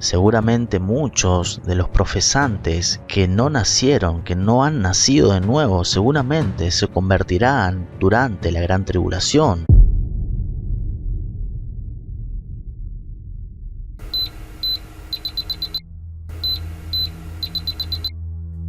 Seguramente muchos de los profesantes que no nacieron, que no han nacido de nuevo, seguramente se convertirán durante la gran tribulación.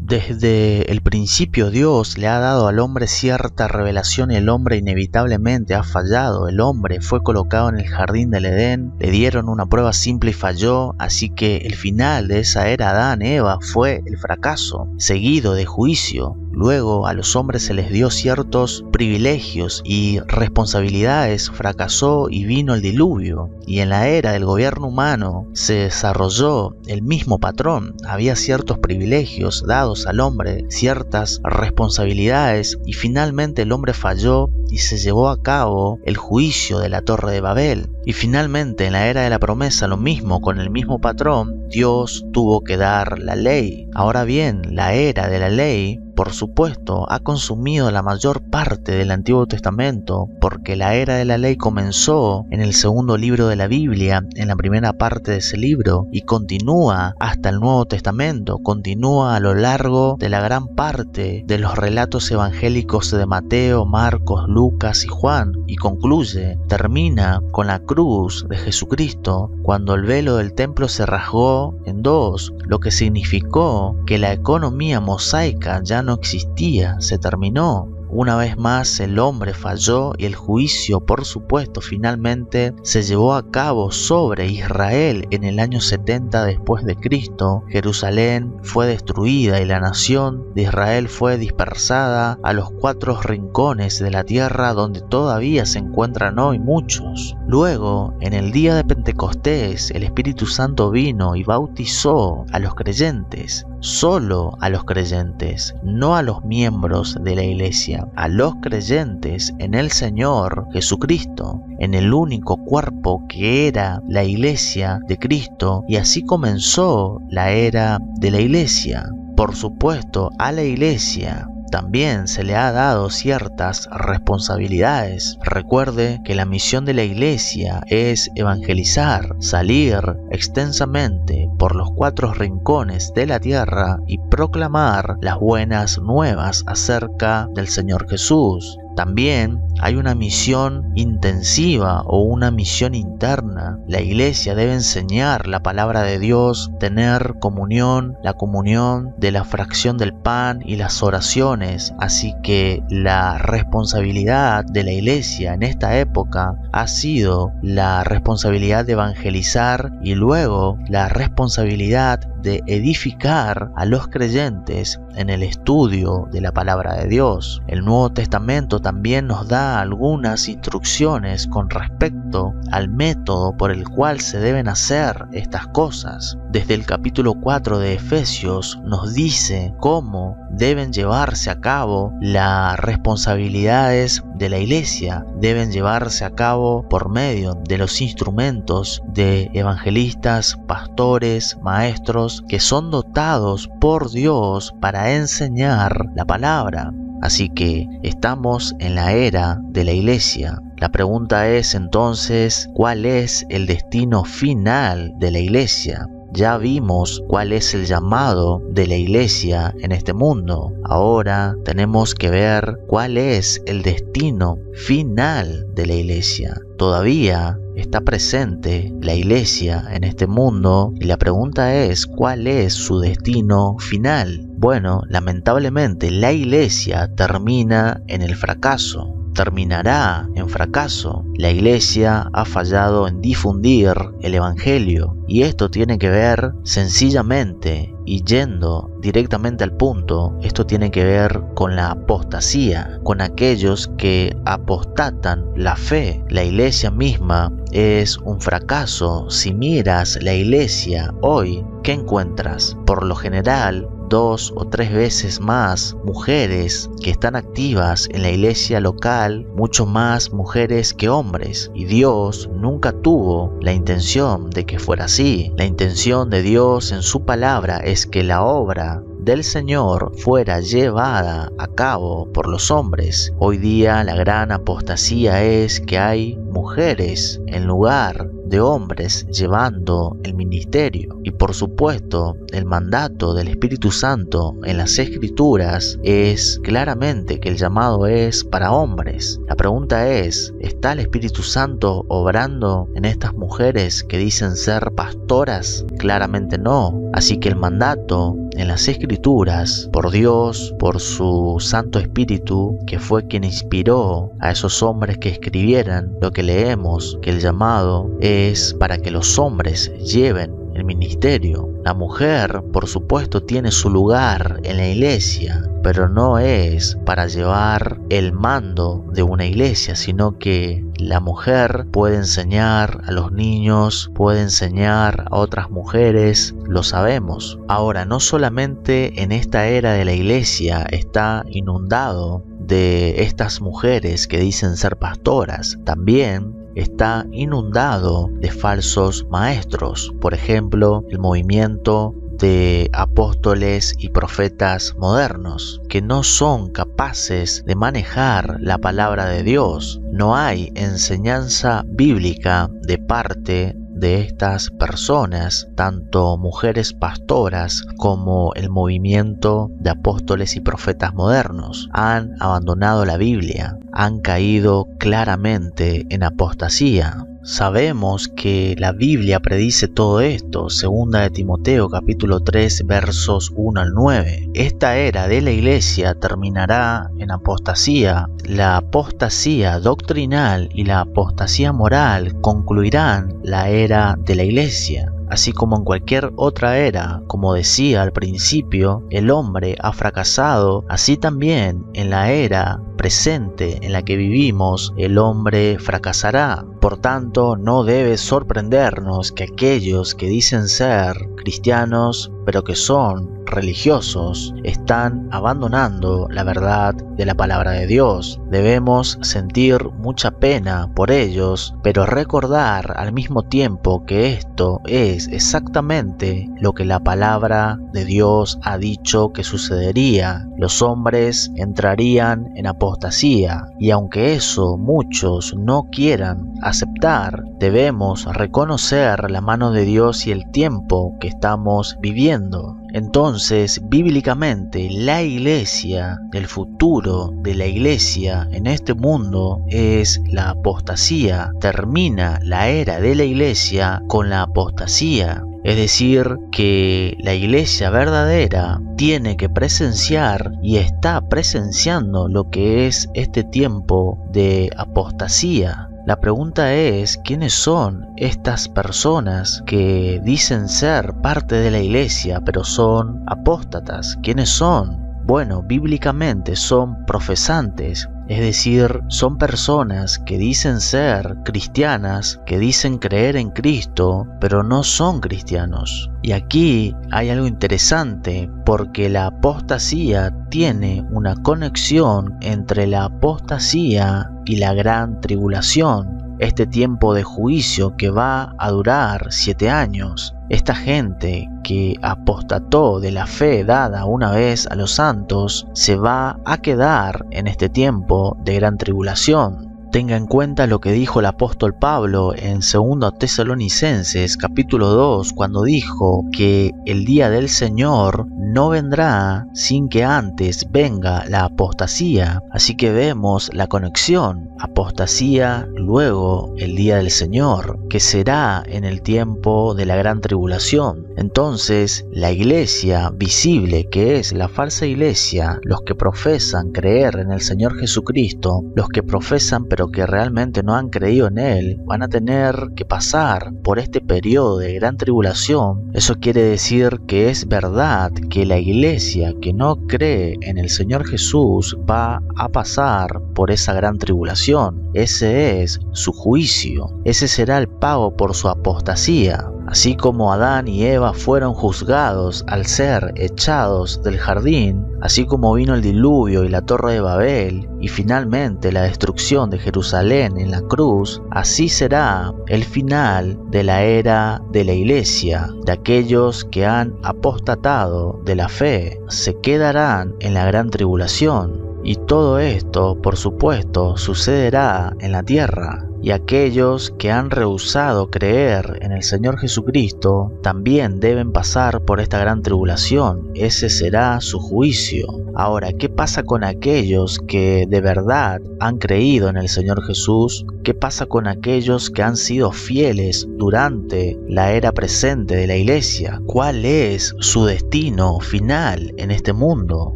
Desde el principio Dios le ha dado al hombre cierta revelación y el hombre inevitablemente ha fallado. El hombre fue colocado en el jardín del Edén, le dieron una prueba simple y falló, así que el final de esa era Adán-Eva fue el fracaso, seguido de juicio. Luego a los hombres se les dio ciertos privilegios y responsabilidades, fracasó y vino el diluvio. Y en la era del gobierno humano se desarrolló el mismo patrón. Había ciertos privilegios dados al hombre, ciertas responsabilidades y finalmente el hombre falló y se llevó a cabo el juicio de la Torre de Babel. Y finalmente en la era de la promesa lo mismo, con el mismo patrón, Dios tuvo que dar la ley. Ahora bien, la era de la ley, por supuesto, ha consumido la mayor parte del Antiguo Testamento, porque la era de la ley comenzó en el segundo libro de la Biblia, en la primera parte de ese libro, y continúa hasta el Nuevo Testamento, continúa a lo largo de la gran parte de los relatos evangélicos de Mateo, Marcos, Lucas y Juan, y concluye, termina con la cruz de Jesucristo, cuando el velo del templo se rasgó en dos, lo que significó que la economía mosaica ya no existía, se terminó. Una vez más el hombre falló y el juicio, por supuesto, finalmente se llevó a cabo sobre Israel en el año 70 después de Cristo. Jerusalén fue destruida y la nación de Israel fue dispersada a los 4 rincones de la tierra donde todavía se encuentran hoy muchos. Luego, en el día de Pentecostés, el Espíritu Santo vino y bautizó a los creyentes. Solo a los creyentes, no a los miembros de la iglesia, a los creyentes en el Señor Jesucristo, en el único cuerpo que era la iglesia de Cristo, y así comenzó la era de la iglesia. Por supuesto, a la iglesia también se le ha dado ciertas responsabilidades. Recuerde que la misión de la iglesia es evangelizar, salir extensamente por los 4 rincones de la tierra y proclamar las buenas nuevas acerca del Señor Jesús. También hay una misión intensiva o una misión interna. La iglesia debe enseñar la palabra de Dios, tener comunión, la comunión de la fracción del pan y las oraciones. Así que la responsabilidad de la iglesia en esta época ha sido la responsabilidad de evangelizar y luego la responsabilidad de edificar a los creyentes en el estudio de la palabra de Dios. El Nuevo Testamento también nos da algunas instrucciones con respecto al método por el cual se deben hacer estas cosas. Desde el capítulo 4 de Efesios nos dice cómo deben llevarse a cabo las responsabilidades de la iglesia. Deben llevarse a cabo por medio de los instrumentos de evangelistas, pastores, maestros que son dotados por Dios para enseñar la palabra. Así que estamos en la era de la iglesia. La pregunta es entonces, ¿cuál es el destino final de la iglesia? Ya vimos cuál es el llamado de la iglesia en este mundo. Ahora tenemos que ver cuál es el destino final de la iglesia. Todavía está presente la iglesia en este mundo y la pregunta es, ¿cuál es su destino final? Bueno, lamentablemente la iglesia termina en el fracaso. Terminará en fracaso. La iglesia ha fallado en difundir el evangelio y esto tiene que ver sencillamente y yendo directamente al punto, esto tiene que ver con la apostasía, con aquellos que apostatan la fe. La iglesia misma es un fracaso. Si miras la iglesia hoy, ¿qué encuentras? Por lo general, 2 o 3 veces más mujeres que están activas en la iglesia local, mucho más mujeres que hombres. Y Dios nunca tuvo la intención de que fuera así. La intención de Dios en su palabra es que la obra del Señor fuera llevada a cabo por los hombres. Hoy día la gran apostasía es que hay mujeres en lugar de hombres llevando el ministerio. Y por supuesto, el mandato del Espíritu Santo en las Escrituras es claramente que el llamado es para hombres. La pregunta es, ¿está el Espíritu Santo obrando en estas mujeres que dicen ser pastoras? Claramente no. Así que el mandato en las Escrituras, por Dios, por su Santo Espíritu, que fue quien inspiró a esos hombres que escribieran lo que leemos, que el llamado es para que los hombres lleven el ministerio. La mujer, por supuesto, tiene su lugar en la iglesia, pero no es para llevar el mando de una iglesia, sino que la mujer puede enseñar a los niños, puede enseñar a otras mujeres, lo sabemos. Ahora, no solamente en esta era de la iglesia está inundado de estas mujeres que dicen ser pastoras, también está inundado de falsos maestros. Por ejemplo, el movimiento de apóstoles y profetas modernos que no son capaces de manejar la palabra de Dios. No hay enseñanza bíblica de parte de estas personas, tanto mujeres pastoras como el movimiento de apóstoles y profetas modernos. Han abandonado la Biblia, han caído claramente en apostasía. Sabemos que la Biblia predice todo esto, 2 de Timoteo capítulo 3 versos 1 al 9. Esta era de la iglesia terminará en apostasía. La apostasía doctrinal y la apostasía moral concluirán la era de la iglesia. Así como en cualquier otra era, como decía al principio, el hombre ha fracasado, así también en la era presente en la que vivimos, el hombre fracasará. Por tanto, no debe sorprendernos que aquellos que dicen ser cristianos, pero que son religiosos, están abandonando la verdad de la palabra de Dios. Debemos sentir mucha pena por ellos, pero recordar al mismo tiempo que esto es exactamente lo que la palabra de Dios ha dicho que sucedería. Los hombres entrarían en apostasía, y aunque eso muchos no quieran aceptar, debemos reconocer la mano de Dios y el tiempo que estamos viviendo. Entonces, bíblicamente, la iglesia, el futuro de la iglesia en este mundo es la apostasía. Termina la era de la iglesia con la apostasía. Es decir, que la iglesia verdadera tiene que presenciar y está presenciando lo que es este tiempo de apostasía. La pregunta es, ¿quiénes son estas personas que dicen ser parte de la iglesia pero son apóstatas? ¿Quiénes son? Bueno, bíblicamente son profesantes, es decir, son personas que dicen ser cristianas, que dicen creer en Cristo, pero no son cristianos. Y aquí hay algo interesante, porque la apostasía tiene una conexión entre la apostasía y la gran tribulación. Este tiempo de juicio que va a durar 7 años. Esta gente que apostató de la fe dada una vez a los santos se va a quedar en este tiempo de gran tribulación. Tenga en cuenta lo que dijo el apóstol Pablo en 2 Tesalonicenses capítulo 2, cuando dijo que el día del Señor no vendrá sin que antes venga la apostasía. Así que vemos la conexión, apostasía, luego el día del Señor, que será en el tiempo de la gran tribulación. Entonces, la iglesia visible, que es la falsa iglesia, los que profesan creer en el Señor Jesucristo, los que profesan pero que realmente no han creído en Él, van a tener que pasar por este periodo de gran tribulación. Eso quiere decir que es verdad que la iglesia que no cree en el Señor Jesús va a pasar por esa gran tribulación. Ese es su juicio, ese será el pago por su apostasía. Así como Adán y Eva fueron juzgados al ser echados del jardín, así como vino el diluvio y la torre de Babel, y finalmente la destrucción de Jerusalén en la cruz, así será el final de la era de la iglesia. De aquellos que han apostatado de la fe, se quedarán en la gran tribulación. Y todo esto, por supuesto, sucederá en la tierra. y aquellos que han rehusado creer en el Señor Jesucristo también deben pasar por esta gran tribulación. Ese será su juicio. Ahora, ¿qué pasa con aquellos que de verdad han creído en el Señor Jesús? ¿Qué pasa con aquellos que han sido fieles durante la era presente de la iglesia? ¿Cuál es su destino final en este mundo?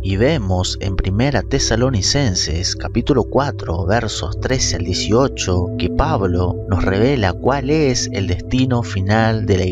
Y vemos en 1 Tesalonicenses capítulo 4 versos 13 al 18 que Pablo nos revela cuál es el destino final de la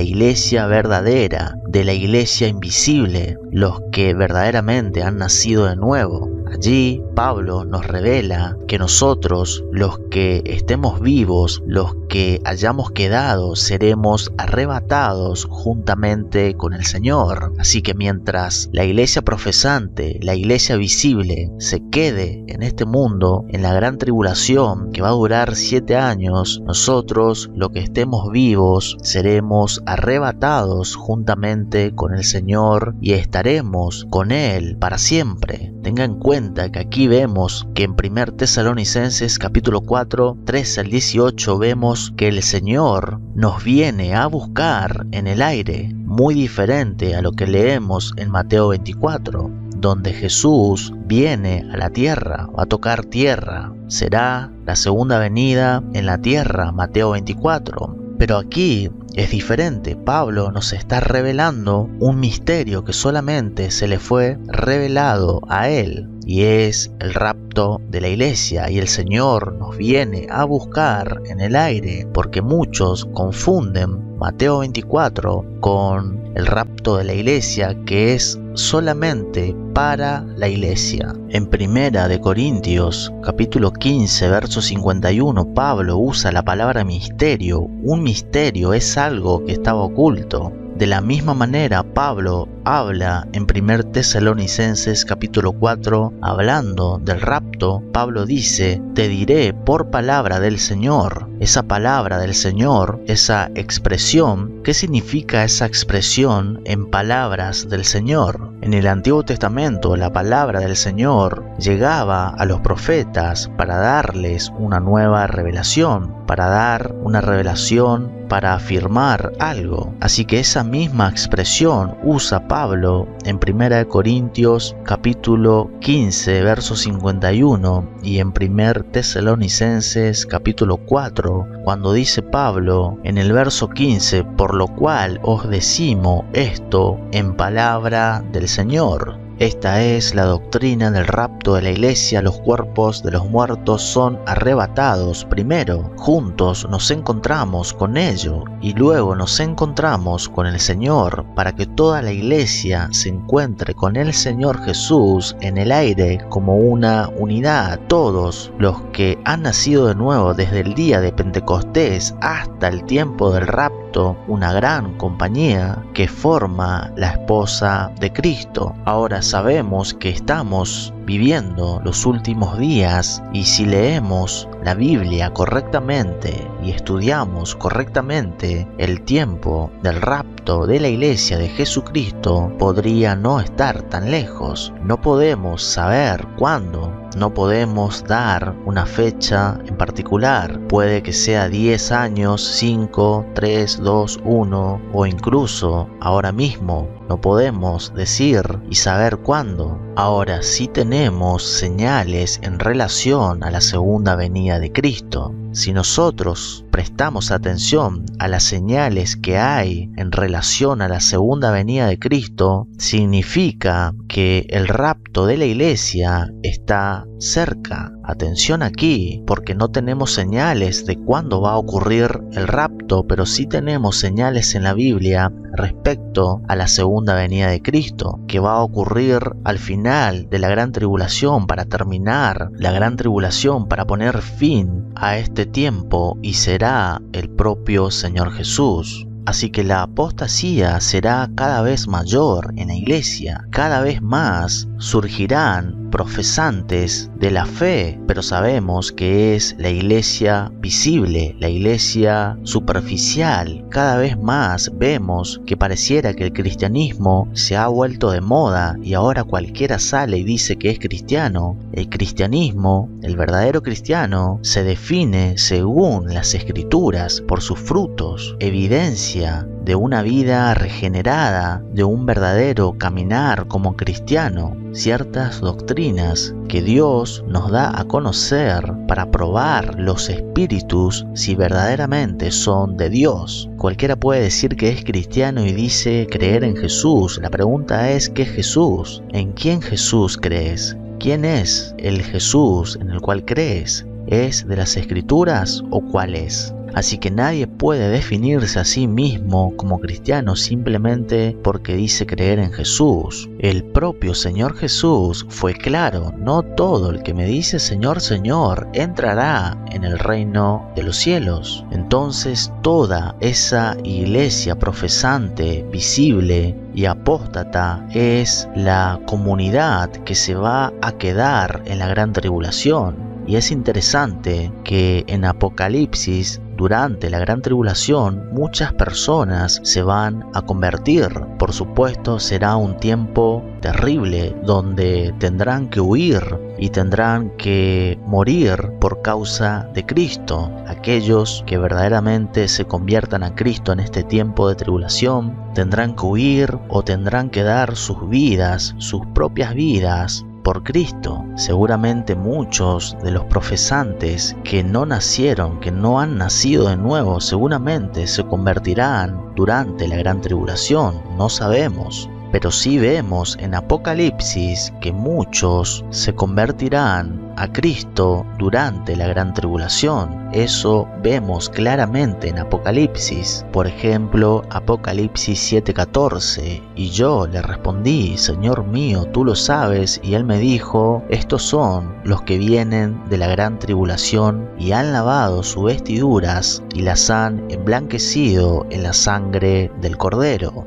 iglesia verdadera, de la iglesia invisible, los que verdaderamente han nacido de nuevo. Allí Pablo nos revela que nosotros, los que estemos vivos, los que hayamos quedado, seremos arrebatados juntamente con el Señor. Así que mientras la iglesia profesante, la iglesia visible, se quede en este mundo, en la gran tribulación que va a durar 7 años, nosotros, los que estemos vivos, seremos arrebatados juntamente con el Señor y estaremos con Él para siempre. Tenga en cuenta que aquí vemos que en 1 Tesalonicenses capítulo 4, 13 al 18 vemos que el Señor nos viene a buscar en el aire, muy diferente a lo que leemos en Mateo 24, donde Jesús viene a la tierra, va a tocar tierra. Será la segunda venida en la tierra, Mateo 24. Pero aquí es diferente. Pablo nos está revelando un misterio que solamente se le fue revelado a él, y es el rapto de la iglesia. Y el Señor nos viene a buscar en el aire, porque muchos confunden Mateo 24 con el rapto de la iglesia, que es solamente para la iglesia. En 1 Corintios capítulo 15 verso 51 Pablo usa la palabra misterio. Un misterio es algo que estaba oculto. De la misma manera Pablo habla en 1 Tesalonicenses capítulo 4, hablando del rapto. Pablo dice: te diré por palabra del Señor. Esa palabra del Señor, esa expresión, ¿qué significa esa expresión en palabras del Señor? En el Antiguo Testamento la palabra del Señor llegaba a los profetas para darles una nueva revelación, para dar una revelación, para afirmar algo. Así que esa misma expresión usa Pablo en 1 Corintios capítulo 15 verso 51 y en 1 Tesalonicenses capítulo 4, cuando dice Pablo en el verso 15: por lo cual os decimo esto en palabra del Señor. Esta es la doctrina del rapto de la iglesia. Los cuerpos de los muertos son arrebatados primero. Juntos nos encontramos con ellos y luego nos encontramos con el Señor, para que toda la iglesia se encuentre con el Señor Jesús en el aire como una unidad. Todos los que han nacido de nuevo desde el día de Pentecostés hasta el tiempo del rapto, una gran compañía que forma la esposa de Cristo. Ahora sabemos que estamos viviendo los últimos días, y si leemos la Biblia correctamente y estudiamos correctamente el tiempo del rapto de la iglesia de Jesucristo, podría no estar tan lejos. No podemos saber cuándo, no podemos dar una fecha en particular. Puede que sea 10 años, 5, 3, 2, 1 o incluso ahora mismo. No podemos decir y saber cuándo. Ahora sí tenemos señales en relación a la segunda venida de Cristo. Si nosotros prestamos atención a las señales que hay en relación a la segunda venida de Cristo, significa que el rapto de la iglesia está cerca. Atención aquí, porque no tenemos señales de cuándo va a ocurrir el rapto, pero sí tenemos señales en la Biblia respecto a la segunda venida de Cristo, que va a ocurrir al final de la gran tribulación, para terminar la gran tribulación, para poner fin a este tiempo, y será el propio Señor Jesús. Así que la apostasía será cada vez mayor en la iglesia. Cada vez más surgirán profesantes de la fe, pero sabemos que es la iglesia visible, la iglesia superficial. Cada vez más vemos que pareciera que el cristianismo se ha vuelto de moda y ahora cualquiera sale y dice que es cristiano. El cristianismo, el verdadero cristiano, se define según las escrituras por sus frutos, evidencia de una vida regenerada, de un verdadero caminar como cristiano, ciertas doctrinas que Dios nos da a conocer para probar los espíritus si verdaderamente son de Dios. Cualquiera puede decir que es cristiano y dice creer en Jesús. La pregunta es, ¿qué es Jesús? ¿En quién Jesús crees? ¿Quién es el Jesús en el cual crees? ¿Es de las Escrituras o cuál es? Así que nadie puede definirse a sí mismo como cristiano simplemente porque dice creer en Jesús. El propio Señor Jesús fue claro: no todo el que me dice Señor, Señor entrará en el reino de los cielos. Entonces toda esa iglesia profesante, visible y apóstata es la comunidad que se va a quedar en la gran tribulación. Y es interesante que en Apocalipsis, durante la gran tribulación, muchas personas se van a convertir. Por supuesto, será un tiempo terrible donde tendrán que huir y tendrán que morir por causa de Cristo. Aquellos que verdaderamente se conviertan a Cristo en este tiempo de tribulación tendrán que huir o tendrán que dar sus vidas, sus propias vidas, por Cristo. Seguramente muchos de los profesantes que no nacieron, que no han nacido de nuevo, seguramente se convertirán durante la gran tribulación. No sabemos, pero sí vemos en Apocalipsis que muchos se convertirán a Cristo durante la gran tribulación. Eso vemos claramente en Apocalipsis. Por ejemplo, Apocalipsis 7:14. Y yo le respondí: Señor mío, tú lo sabes. Y él me dijo: estos son los que vienen de la gran tribulación y han lavado sus vestiduras y las han emblanquecido en la sangre del Cordero.